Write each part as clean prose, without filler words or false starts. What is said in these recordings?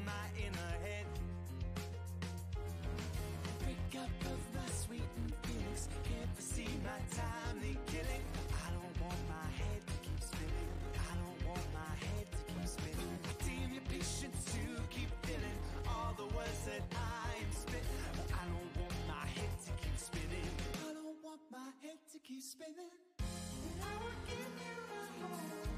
my inner head. Break up of my sweetened feelings, can't foresee my time, they killing. I don't want my head to keep spinning. I don't want my head to keep spinning. I deem your patience to keep filling all the words that I am spitting. But I don't want my head to keep spinning. I don't want my head to keep spinning. And I will give you my heart.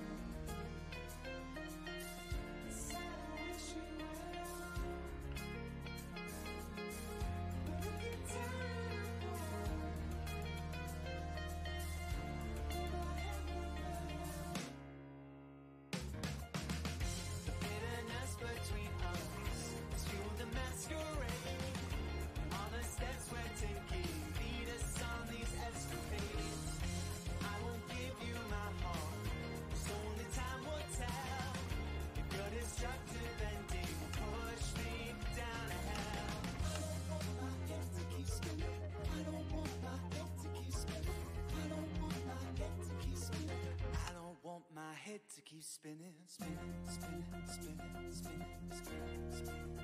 My head to keep spinning, spinning, spinning, spinning, spinning, spinning, spinning, spinning,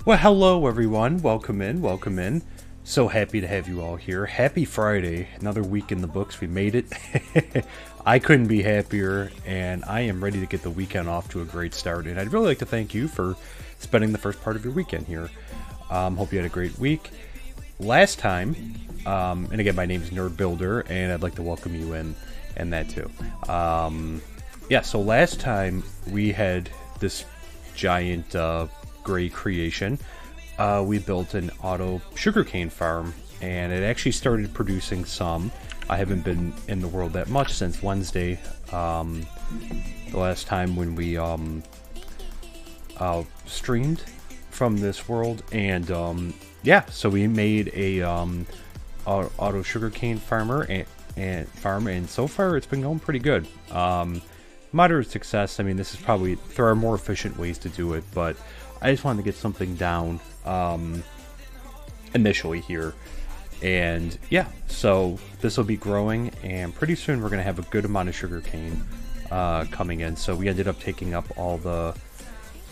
Well, hello everyone. Welcome in. Welcome in. So happy to have you all here. Happy Friday. Another week in the books. We made it. I couldn't be happier, and I am ready to get the weekend off to a great start. And I'd really like to thank you for spending the first part of your weekend here. Hope you had a great week. Last time, and again, my name is Nerd Builder, and I'd like to welcome you in, and that too. Yeah, so last time we had this giant gray creation. We built an auto sugarcane farm, and it actually started producing some. I haven't been in the world that much since Wednesday, the last time when we streamed from this world, and yeah, so we made a auto sugarcane farmer and farm, and so far it's been going pretty good. Moderate success. I mean, this is probably, there are more efficient ways to do it, but I just wanted to get something down initially here. And yeah, so this will be growing, and pretty soon we're going to have a good amount of sugarcane coming in. So we ended up taking up all the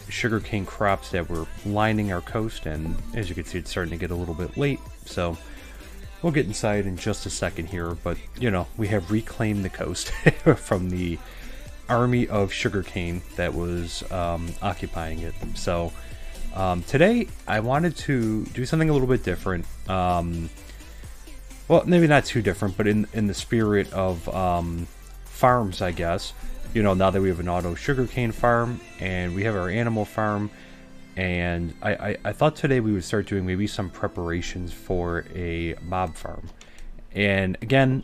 sugarcane crops that were lining our coast, and as you can see, it's starting to get a little bit late. So we'll get inside in just a second here, but you know, we have reclaimed the coast from the army of sugarcane that was occupying it. So today I wanted to do something a little bit different. Well, maybe not too different, but in the spirit of farms, I guess. You know, now that we have an auto sugarcane farm and we have our animal farm, and I thought today we would start doing maybe some preparations for a mob farm. And again,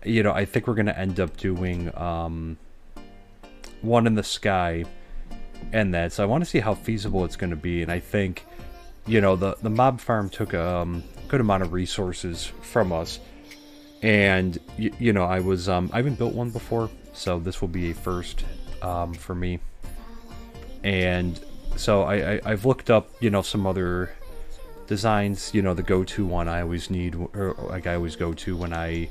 you know, I think we're going to end up doing one in the sky and that. So I want to see how feasible it's going to be. And I think, you know, the mob farm took a good amount of resources from us. And, you know, I haven't built one before, so this will be a first for me. And so I've looked up, you know, some other designs. You know, the go-to one I always need, or like I always go to when I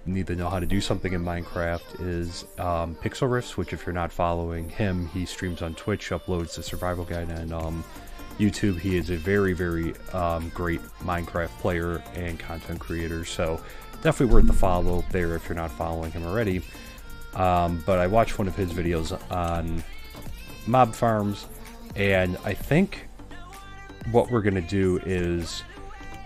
need to know how to do something in Minecraft is Pixel Riffs, which if you're not following him, he streams on Twitch, uploads the survival guide, and YouTube. He is a very, very great Minecraft player and content creator, so definitely worth the follow there if you're not following him already. But I watched one of his videos on mob farms, and I think what we're going to do is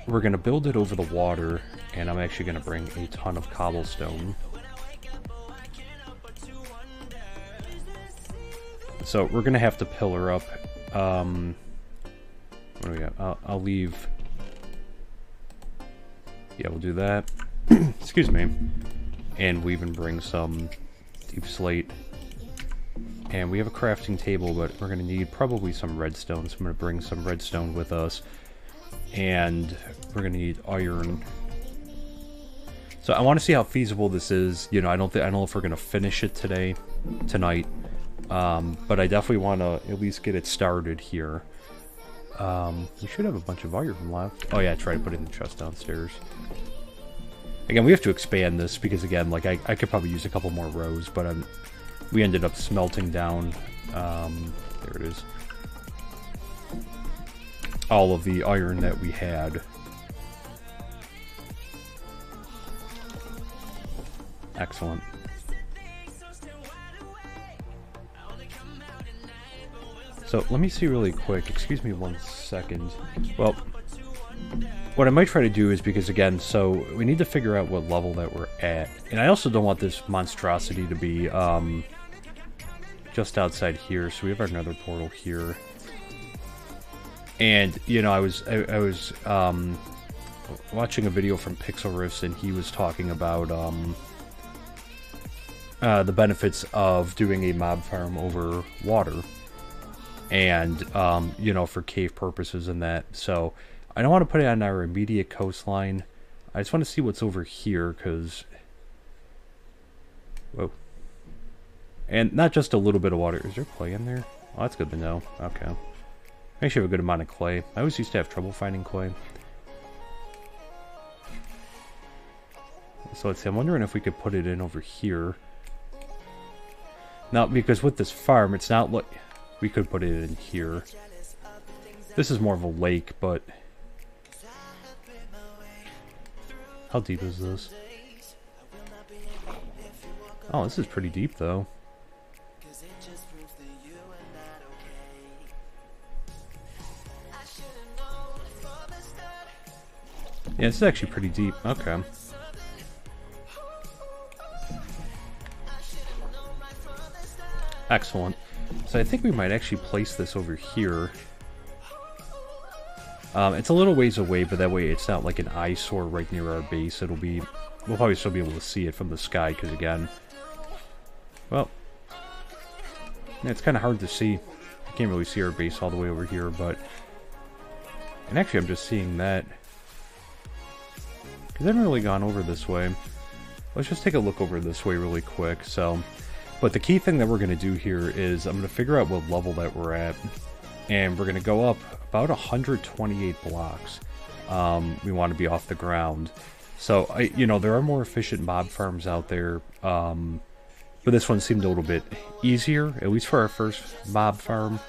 we're going to build it over the water, and I'm actually going to bring a ton of cobblestone. So we're going to have to pillar up. What do we got? I'll leave. Yeah, we'll do that. Excuse me. And we even bring some deep slate. And we have a crafting table, but we're going to need probably some redstone. So I'm going to bring some redstone with us. And we're going to need iron. So I want to see how feasible this is. You know, I don't know if we're going to finish it tonight. But I definitely want to at least get it started here. We should have a bunch of iron left. Oh yeah, try to put it in the chest downstairs. Again, we have to expand this because again, like I could probably use a couple more rows, but we ended up smelting down. There it is. All of the iron that we had. Excellent. So let me see really quick. Excuse me 1 second. Well, what I might try to do is, because again, so we need to figure out what level that we're at. And I also don't want this monstrosity to be just outside here. So we have our nether portal here. And, you know, I was watching a video from Pixel Riffs, and he was talking about the benefits of doing a mob farm over water. And, you know, for cave purposes and that. So, I don't want to put it on our immediate coastline. I just want to see what's over here, because... Whoa. And not just a little bit of water. Is there clay in there? Oh, that's good to know. Okay. I actually have a good amount of clay. I always used to have trouble finding clay. So let's see. I'm wondering if we could put it in over here. Now, because with this farm, it's not like... We could put it in here. This is more of a lake, but... How deep is this? Oh, this is pretty deep, though. Yeah, this is actually pretty deep. Okay. Excellent. So I think we might actually place this over here. It's a little ways away, but that way it's not like an eyesore right near our base. It'll be... We'll probably still be able to see it from the sky, because again... Well... Yeah, it's kind of hard to see. You can't really see our base all the way over here, but... And actually I'm just seeing that... Because I haven't really gone over this way. Let's just take a look over this way really quick, so... But the key thing that we're going to do here is I'm going to figure out what level that we're at. And we're going to go up about 128 blocks. We want to be off the ground. So, you know, there are more efficient mob farms out there. But this one seemed a little bit easier, at least for our first mob farm.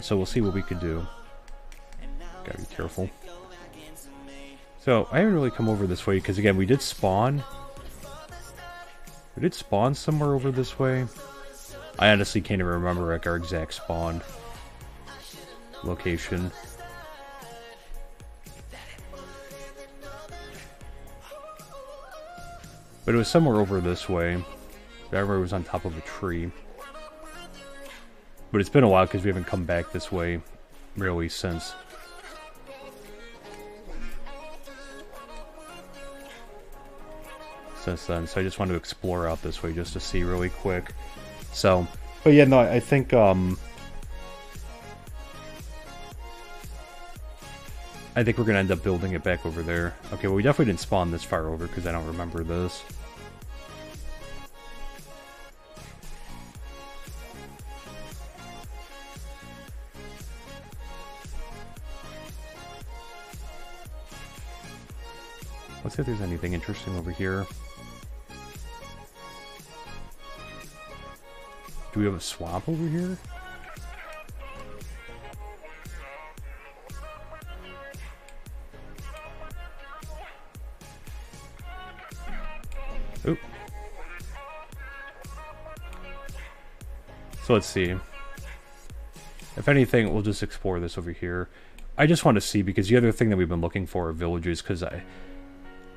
So we'll see what we can do. Gotta be careful. So, I haven't really come over this way, because again, we did spawn. Did it spawn somewhere over this way? I honestly can't even remember like our exact spawn location. But it was somewhere over this way. I remember it was on top of a tree. But it's been a while because we haven't come back this way really since. Since then, so I just wanted to explore out this way just to see really quick. So, but yeah, no, I think we're gonna end up building it back over there. Okay, well we definitely didn't spawn this far over because I don't remember this. Let's see if there's anything interesting over here. Do we have a swamp over here? Oop. So let's see. If anything, we'll just explore this over here. I just want to see, because the other thing that we've been looking for are villages, because I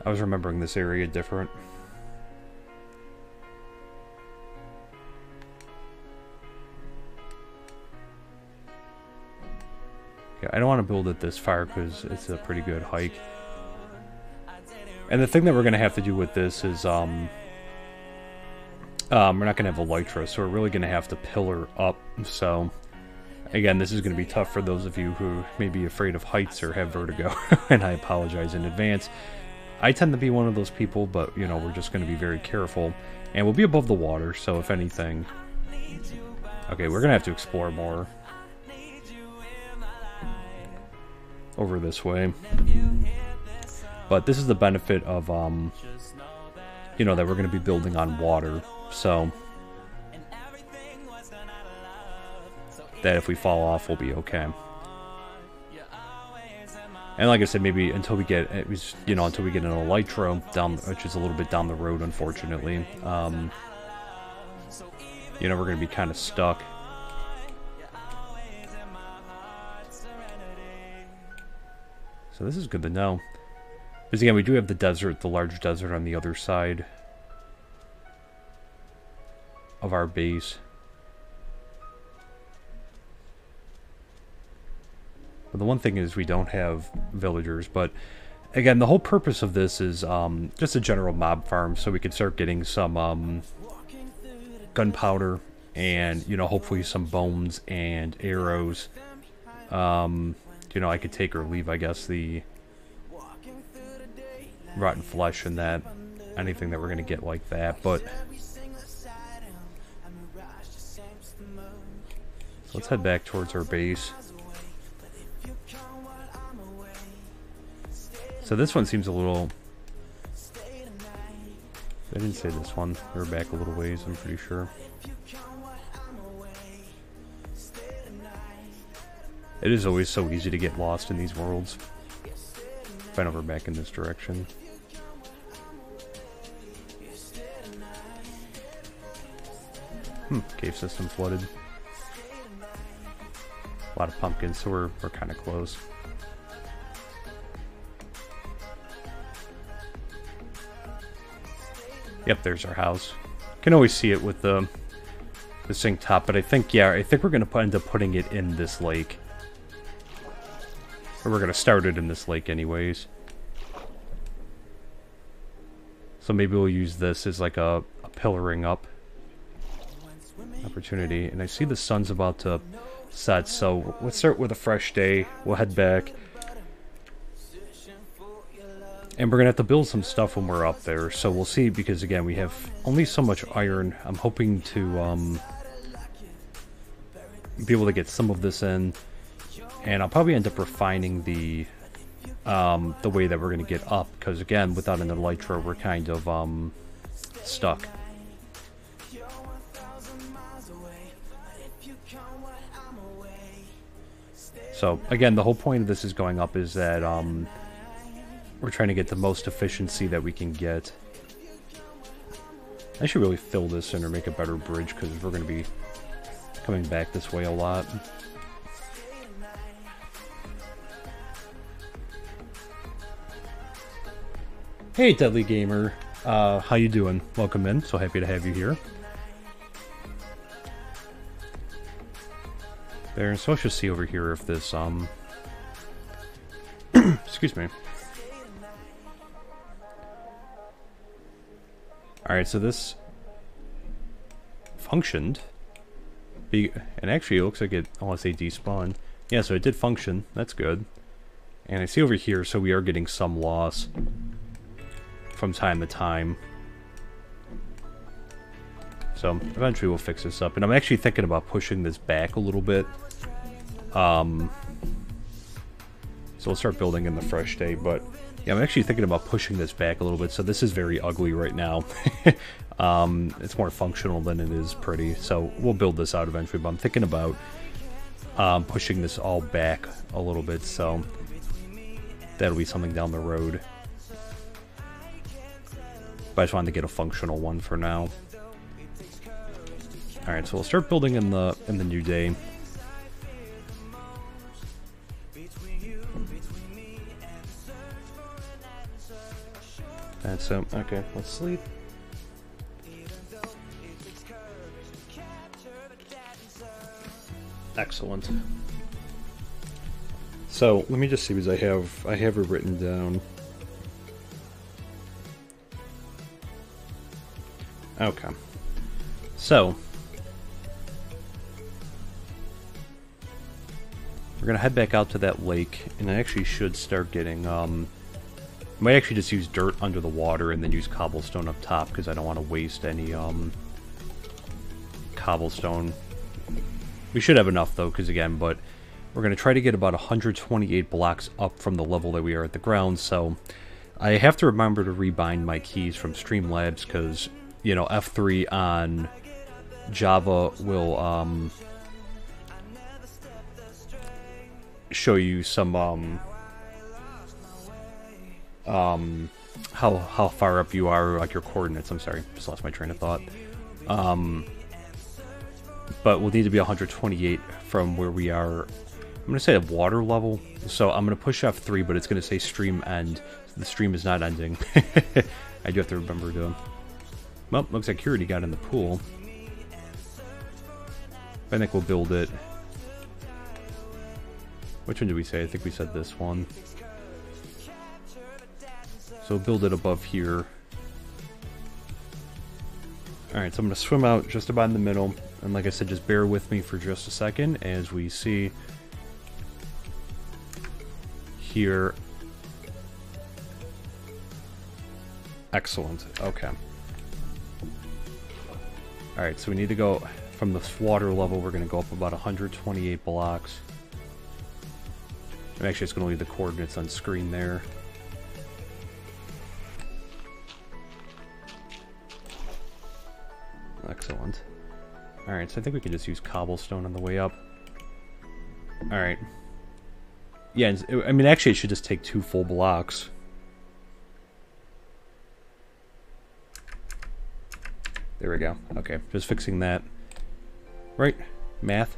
was remembering this area different. Okay, I don't want to build it this far because it's a pretty good hike. And the thing that we're going to have to do with this is, we're not going to have a elytra, so we're really going to have to pillar up. So, again, this is going to be tough for those of you who may be afraid of heights or have vertigo, and I apologize in advance. I tend to be one of those people, but, you know, we're just going to be very careful. And we'll be above the water, so if anything... Okay, we're going to have to explore more. Over this way. But this is the benefit of, you know, that we're going to be building on water. So... that if we fall off, we'll be okay. And like I said, maybe until we get, you know, until we get an elytra down, which is a little bit down the road, unfortunately. You know, we're going to be kind of stuck. So this is good to know. Because again, we do have the desert, the large desert on the other side of our base. But the one thing is we don't have villagers, but again, the whole purpose of this is just a general mob farm, so we could start getting some gunpowder and, you know, hopefully some bones and arrows. You know, I could take or leave, I guess, the rotten flesh and that, anything that we're going to get like that, but... So let's head back towards our base. So this one seems a little... I didn't say this one. We're back a little ways, I'm pretty sure. It is always so easy to get lost in these worlds. If I know we're back in this direction. Cave system flooded. A lot of pumpkins, so we're kind of close. Yep, there's our house. Can always see it with the sink top, but I think we're going to end up putting it in this lake. Or we're going to start it in this lake anyways. So maybe we'll use this as like a pillaring up opportunity. And I see the sun's about to set, so let's start with a fresh day. We'll head back. And we're going to have to build some stuff when we're up there, so we'll see, because again, we have only so much iron. I'm hoping to be able to get some of this in, and I'll probably end up refining the way that we're going to get up, because again, without an elytra, we're kind of stuck. So again, the whole point of this is going up is that we're trying to get the most efficiency that we can get. I should really fill this in or make a better bridge because we're going to be coming back this way a lot. Hey, Deadly Gamer. How you doing? Welcome in. So happy to have you here. There, so let's just see over here if this, excuse me. Alright, so this functioned. And actually, it looks like it, unless they despawned. Yeah, so it did function. That's good. And I see over here, so we are getting some loss from time to time. So eventually we'll fix this up. And I'm actually thinking about pushing this back a little bit. So we'll start building in the fresh day. But yeah, I'm actually thinking about pushing this back a little bit. So this is very ugly right now. It's more functional than it is pretty. So we'll build this out eventually. But I'm thinking about pushing this all back a little bit. So that'll be something down the road. But I just wanted to get a functional one for now. Alright, so we'll start building in the new day. That's it. Okay, let's sleep. Excellent. So let me just see, because I have it written down. Okay. So we're gonna head back out to that lake, and I actually should start getting I might actually just use dirt under the water and then use cobblestone up top, because I don't want to waste any cobblestone. We should have enough though, because again, but we're gonna try to get about 128 blocks up from the level that we are at the ground. So I have to remember to rebind my keys from Streamlabs, because you know, F3 on Java will show you some how far up you are, like your coordinates. I'm sorry, just lost my train of thought. But we'll need to be 128 from where we are. I'm gonna say at water level, so I'm gonna push F3, but it's gonna say stream end. The stream is not ending. I do have to remember to. Well, looks like he already got in the pool. I think we'll build it. Which one did we say? I think we said this one. So build it above here. Alright, so I'm going to swim out just about in the middle. And like I said, just bear with me for just a second as we see here. Excellent. Okay. Alright, so we need to go from the water level. We're going to go up about 128 blocks. I'm actually just going to leave the coordinates on screen there. Excellent. Alright, so I think we can just use cobblestone on the way up. Alright. Yeah, I mean, actually it should just take 2 full blocks. There we go. Okay, just fixing that. Right? Math.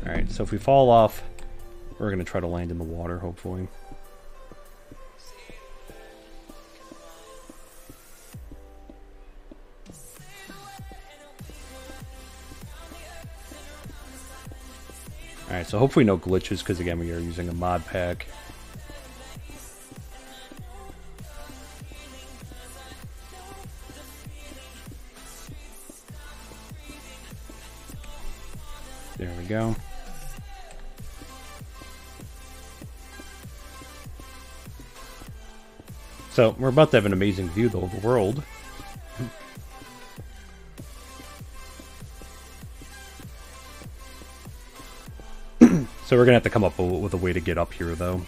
Alright, so if we fall off, we're going to try to land in the water, hopefully. Alright, so hopefully no glitches, because again, we are using a mod pack. There we go. So, we're about to have an amazing view, though, of the world. So we're going to have to come up with a way to get up here, though.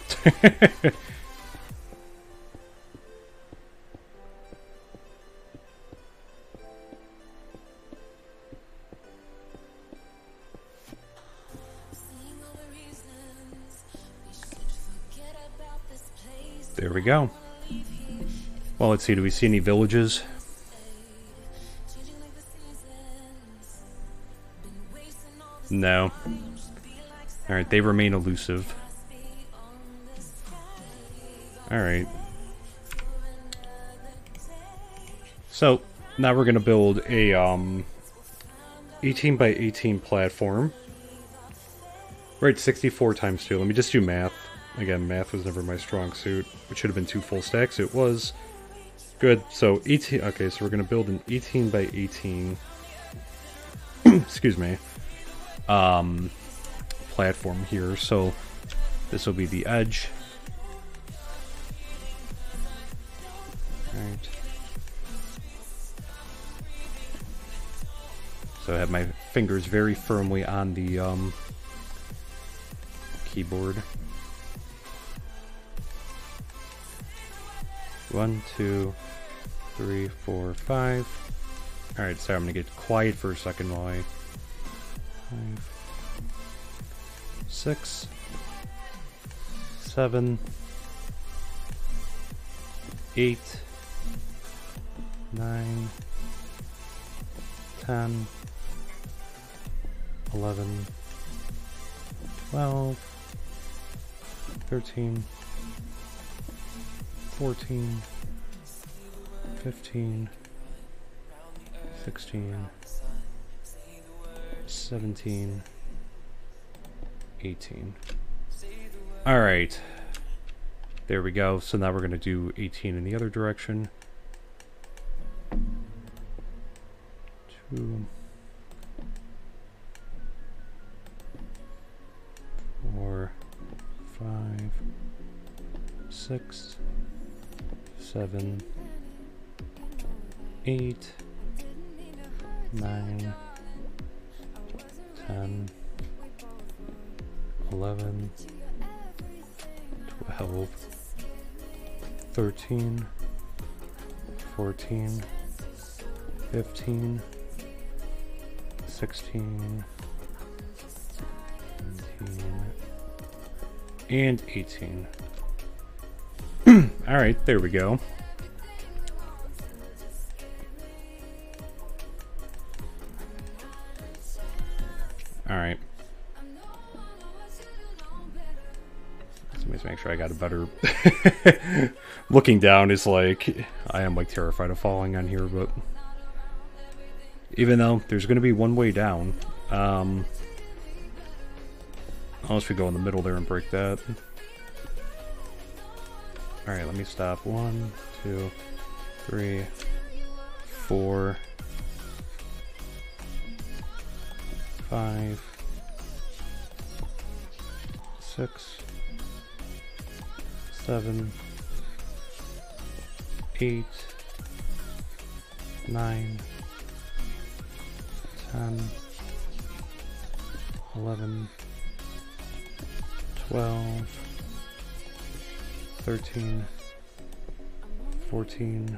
There we go. Well, let's see. Do we see any villages? No. Alright, they remain elusive. Alright. So, now we're going to build a 18 by 18 platform. Right, 64 times 2. Let me just do math. Again, math was never my strong suit. It should have been 2 full stacks. It was. Good. So, 18. Okay, so we're going to build an 18 by 18. Excuse me. Platform here. So, this will be the edge. Alright. So I have my fingers very firmly on the keyboard. 1, 2, 3, 4, 5. Alright, sorry, I'm gonna get quiet for a second while I... 5, 6, 7, 8, 9, 10, 11, 12, 13, 14, 15, 16, 17, 18. Alright. There we go. So now we're going to do 18 in the other direction. 2, 4, 5, 6, 7, 8, 9, 10, 11, 12, 13, 14, 15, 16, 17, and 18. Alright, there we go. Alright. Let's make sure I got a better... Looking down is like... I am like terrified of falling on here, but... Even though there's going to be one way down. Unless we go in the middle there and break that. Alright, let me stop. 1, 2, 3, 4, 5, 6, 7, 8, 9, 10, 11, 12, 13, 14,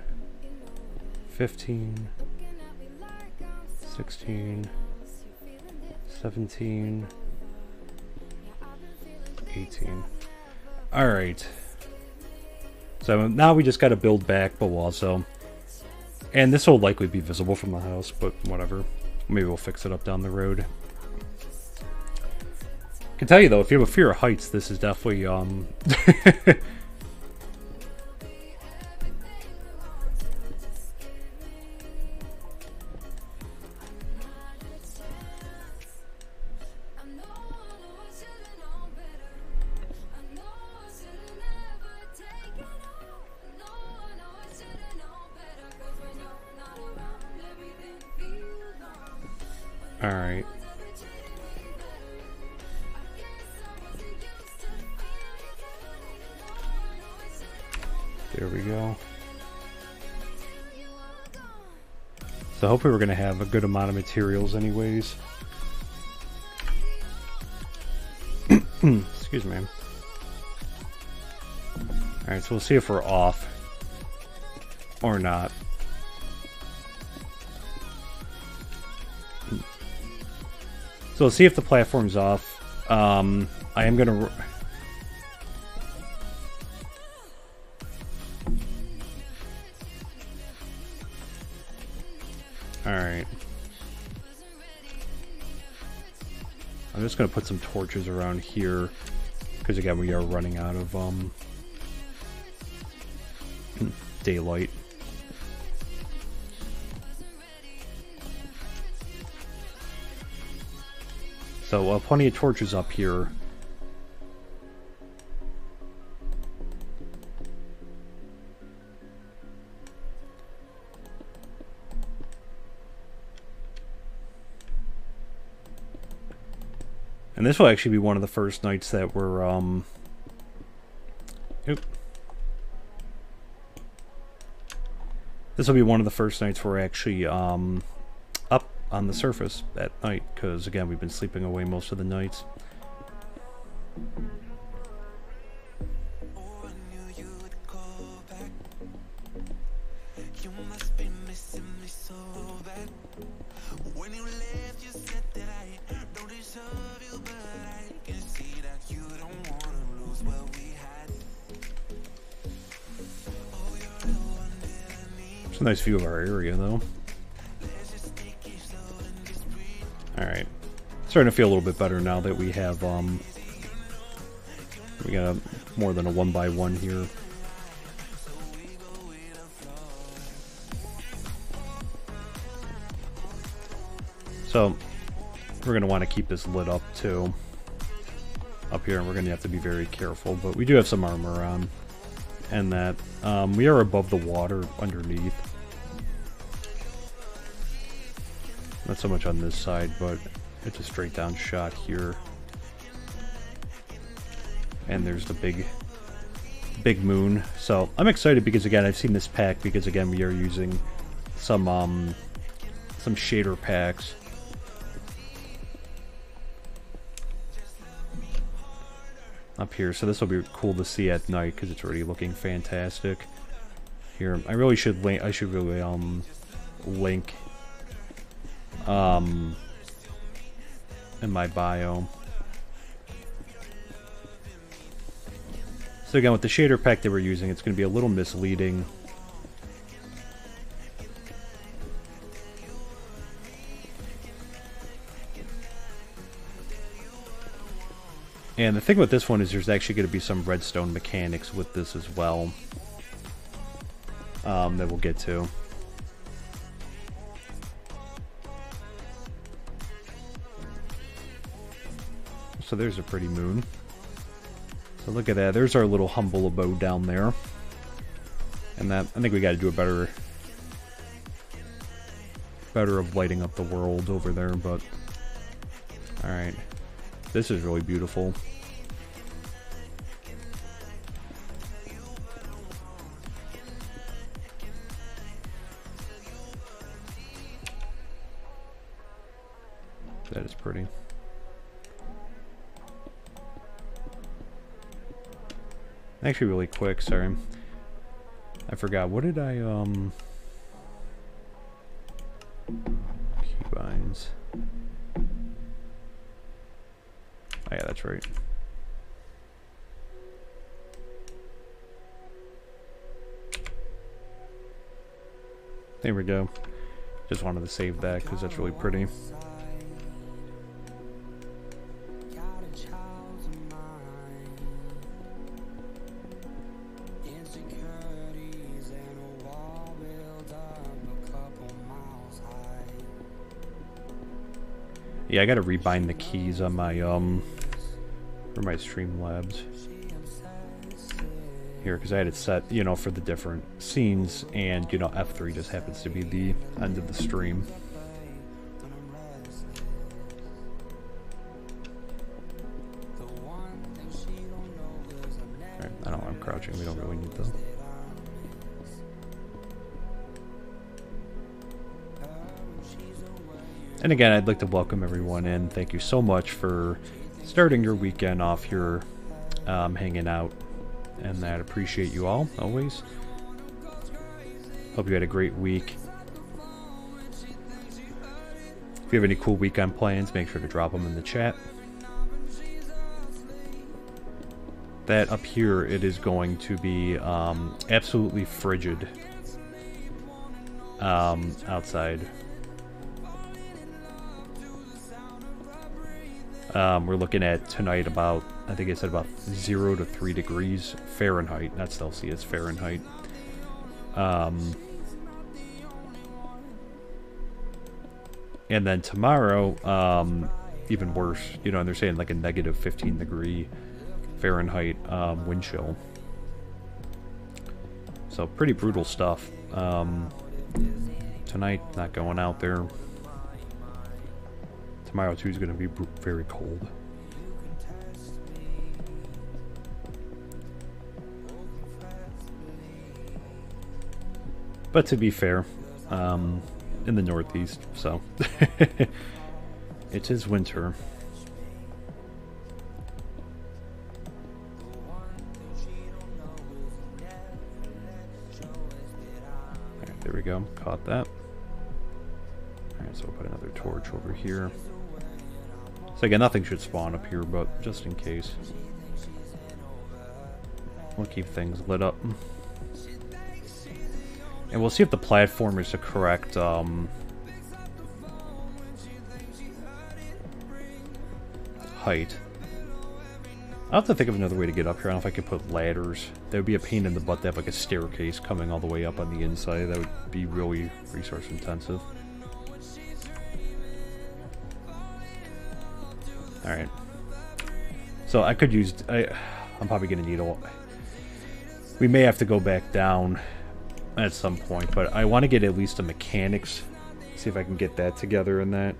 15, 16, 17, 18. Alright. So now we just gotta build back the wall, so... And this will likely be visible from the house, but whatever. Maybe we'll fix it up down the road. I can tell you though, if you have a fear of heights, this is definitely, Alright. There we go. So hopefully we're going to have a good amount of materials anyways. Excuse me. Alright, so we'll see if we're off. Or not. So let's see if the platform's off. I am gonna... Alright. I'm just going to put some torches around here, because again, we are running out of daylight. So plenty of torches up here. And this will actually be one of the first nights that we're, This will be one of the first nights we're actually, up on the surface at night, because, again, we've been sleeping away most of the nights. It's a nice view of our area, though. Alright. Starting to feel a little bit better now that we have, we got more than a 1x1 here. So, we're going to want to keep this lit up, too. Up here, and we're going to have to be very careful, but we do have some armor on. And that we are above the water underneath. Not so much on this side, but it's a straight down shot here. And there's the big moon. So I'm excited because, again, I've seen this pack because, again, we are using some shader packs. Up here, so this will be cool to see at night because it's already looking fantastic. Here, I really should link. I should really link in my bio. So again, with the shader pack that we're using, it's going to be a little misleading. And the thing with this one is there's actually going to be some redstone mechanics with this as well that we'll get to. So there's a pretty moon. So look at that. There's our little humble abode down there. And that, I think we got to do a better of lighting up the world over there, but alright. This is really beautiful. That is pretty. Actually, really quick, sorry. I forgot. What did I, keybinds. Oh, yeah, that's right. There we go. Just wanted to save that because that's really pretty. Yeah, I gotta rebind the keys on my, for my Streamlabs. Here, because I had it set, you know, for the different scenes, and, you know, F3 just happens to be the end of the stream. Alright, I don't know, I'm crouching, we don't really need those. And again, I'd like to welcome everyone in. Thank you so much for starting your weekend off here, hanging out, and I appreciate you all, always. Hope you had a great week. If you have any cool weekend plans, make sure to drop them in the chat. That up here, it is going to be absolutely frigid outside. We're looking at tonight about, I think it said about 0 to 3 degrees Fahrenheit, not Celsius, Fahrenheit. And then tomorrow, even worse, you know, and they're saying like a negative 15 degree Fahrenheit wind chill. So pretty brutal stuff. Tonight, not going out there. Tomorrow too is going to be very cold. But to be fair, in the Northeast, so it is winter. Alright, there we go. Caught that. Alright, so we'll put another torch over here. So again, nothing should spawn up here, but just in case. We'll keep things lit up. And we'll see if the platform is the correct height. I'll have to think of another way to get up here. I don't know if I could put ladders. That would be a pain in the butt to have like a staircase coming all the way up on the inside. That would be really resource intensive. Alright. So I could use... I'm probably going to need a... We may have to go back down at some point, but I want to get at least a mechanics. See if I can get that together in that.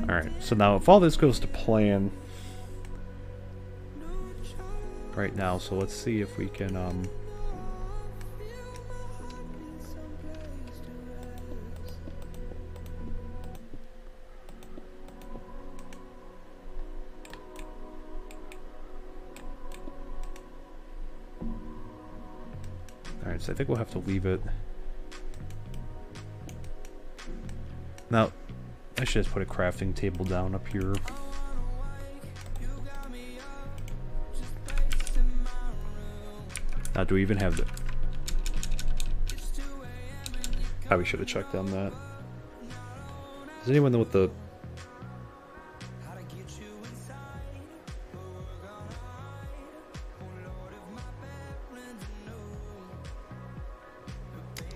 Alright, so now if all this goes to plan right now, so let's see if we can Alright, so I think we'll have to leave it. Now I should just put a crafting table down up here. Now, do we even have the... Probably should have checked on that. Does anyone know what the...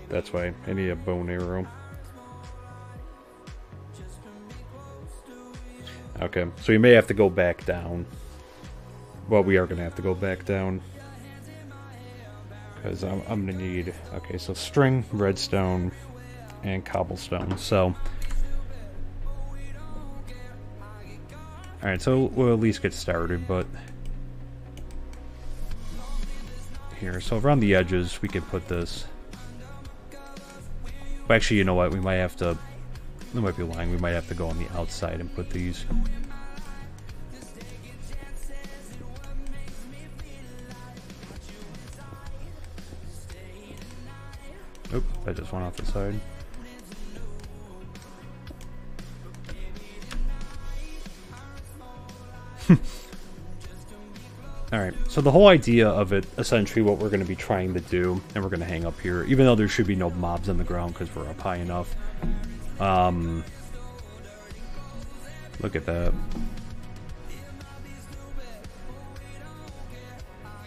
That's why I need a bone arrow. Okay, so we may have to go back down. Well, we are going to have to go back down. Because I'm going to need... Okay, so string, redstone, and cobblestone. So... Alright, so we'll at least get started, but... Here, so around the edges, we can put this... Well, actually, you know what? We might have to... I might be lying. We might have to go on the outside and put these. Oop, that just went off the side. Alright, so the whole idea of it, essentially what we're going to be trying to do, and we're going to hang up here, even though there should be no mobs on the ground because we're up high enough. Look at that.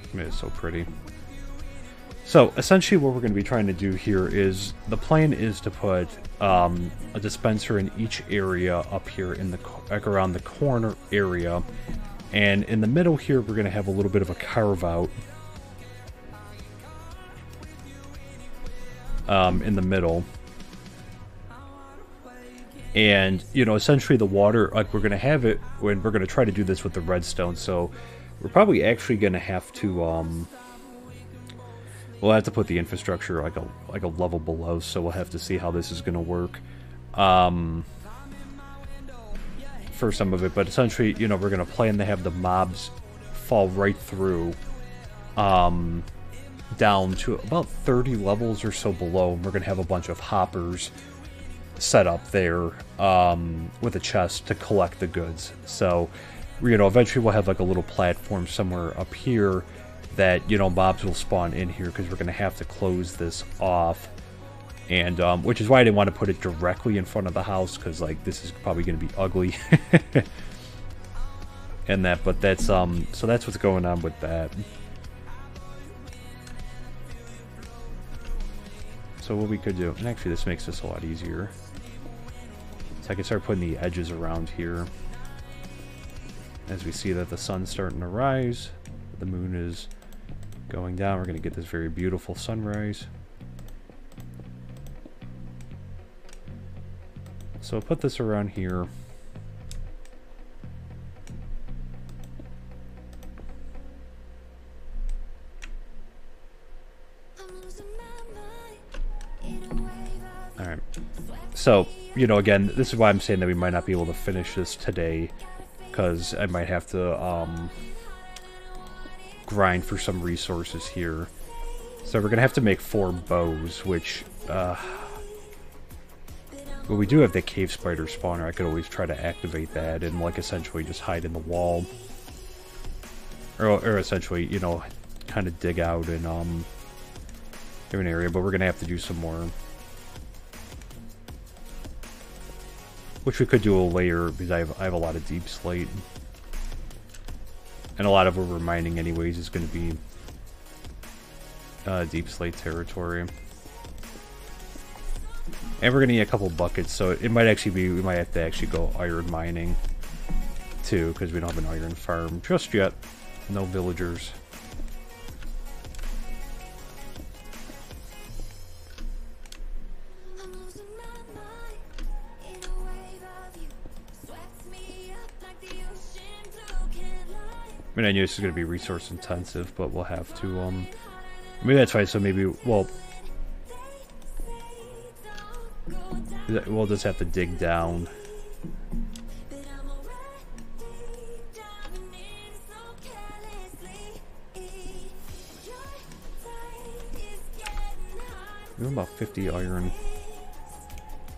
I mean, it's so pretty. So, essentially what we're going to be trying to do here is, the plan is to put a dispenser in each area up here in the, like around the corner area. And in the middle here, we're going to have a little bit of a carve out. In the middle. And, you know, essentially the water, like, we're going to have it, when we're going to try to do this with the redstone, so we're probably actually going to have to, we'll have to put the infrastructure like a level below, so we'll have to see how this is going to work, for some of it, but essentially, you know, we're going to plan to have the mobs fall right through, down to about 30 levels or so below, and we're going to have a bunch of hoppers, set up there with a chest to collect the goods. So, you know, eventually we'll have like a little platform somewhere up here that, you know, mobs will spawn in here because we're going to have to close this off. And, which is why I didn't want to put it directly in front of the house, because, like, this is probably going to be ugly. And that, but that's, so that's what's going on with that. So what we could do, and actually this makes this a lot easier. So I can start putting the edges around here. As we see that the sun's starting to rise, the moon is going down, we're going to get this very beautiful sunrise. So I'll put this around here. Alright. So, you know, again, this is why I'm saying that we might not be able to finish this today, because I might have to grind for some resources here. So we're going to have to make 4 bows, which, well, we do have the cave spider spawner. I could always try to activate that and, like, essentially just hide in the wall. Or essentially, you know, kind of dig out in different area, but we're going to have to do some more. Which we could do a layer, because I have a lot of deep slate. And a lot of what we're mining anyways is going to be deep slate territory. And we're going to need a couple buckets, so it might actually be, we might have to actually go iron mining too, because we don't have an iron farm just yet. No villagers. I mean, I knew this is going to be resource intensive, but we'll have to, maybe that's fine, so maybe, well, we'll just have to dig down. We have about 50 iron.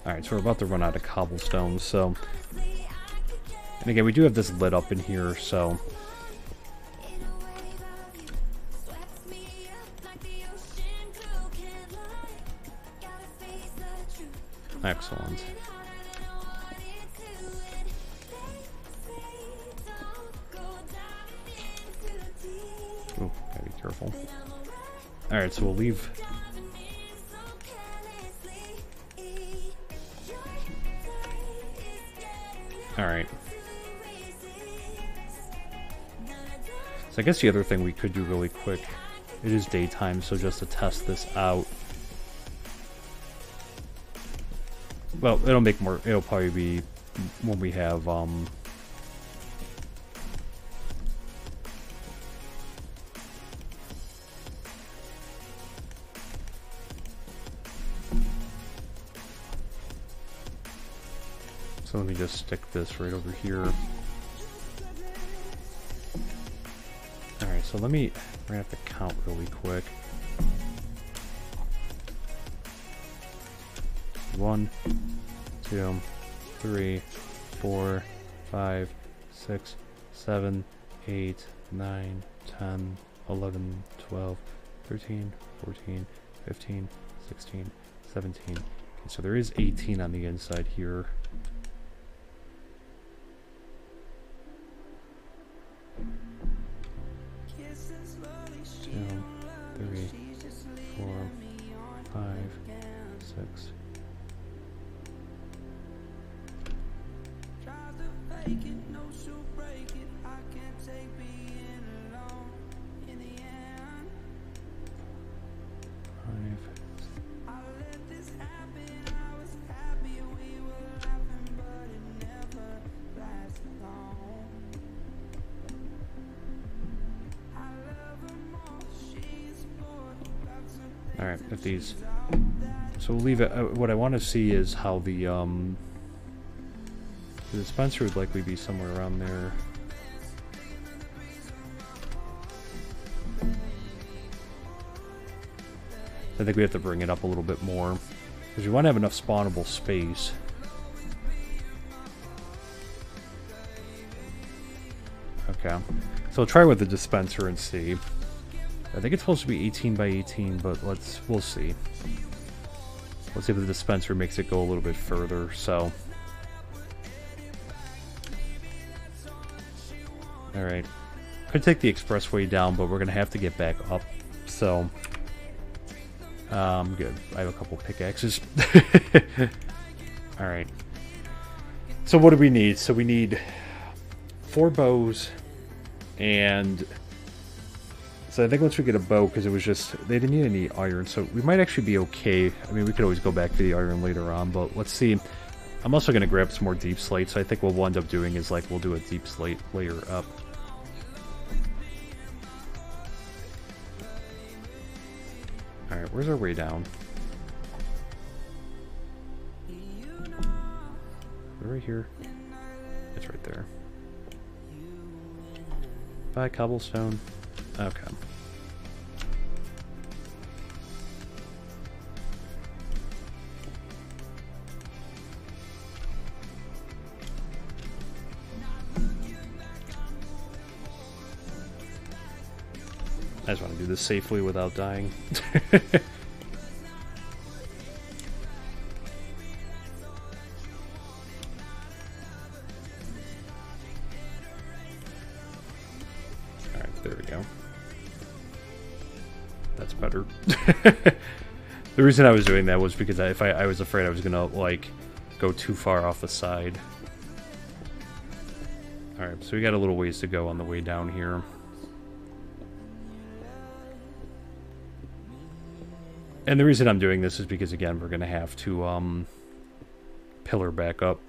Alright, so we're about to run out of cobblestone, so... And again, we do have this lit up in here, so... Excellent. Ooh, gotta be careful. Alright, so we'll leave... Alright. So I guess the other thing we could do really quick, it is daytime, so just to test this out. Well, it'll make more, it'll probably be when we have, so let me just stick this right over here. Alright, so let me, we're gonna have to count really quick. 1, 2, 3, 4, 5, 6, 7, 8, 9, 10, 11, 12, 13, 14, 15, 16, 17. Okay, so there is 18 on the inside here. Two, 3, 4, 5, 6. Alright, if these... So we'll leave it... what I want to see is how the dispenser would likely be somewhere around there. I think we have to bring it up a little bit more. Because we want to have enough spawnable space. Okay. So we'll try with the dispenser and see. I think it's supposed to be 18 by 18, but we'll see. Let's see if the dispenser makes it go a little bit further, so. Alright. Could take the expressway down, but we're going to have to get back up, so. Good. I have a couple pickaxes. Alright. So what do we need? So we need 4 bows, and so I think once we get a bow, because it was just, they didn't need any iron, so we might actually be okay. I mean, we could always go back to the iron later on, but let's see. I'm also going to grab some more deep slate, so I think what we'll end up doing is, like, we'll do a deep slate layer up. Alright, where's our way down? Right here. It's right there. Buy cobblestone. Okay. I just want to do this safely without dying. Alright, there we go. That's better. The reason I was doing that was because I was afraid I was gonna, like, go too far off the side. Alright, so we got a little ways to go on the way down here. And the reason I'm doing this is because, again, we're going to have to pillar back up.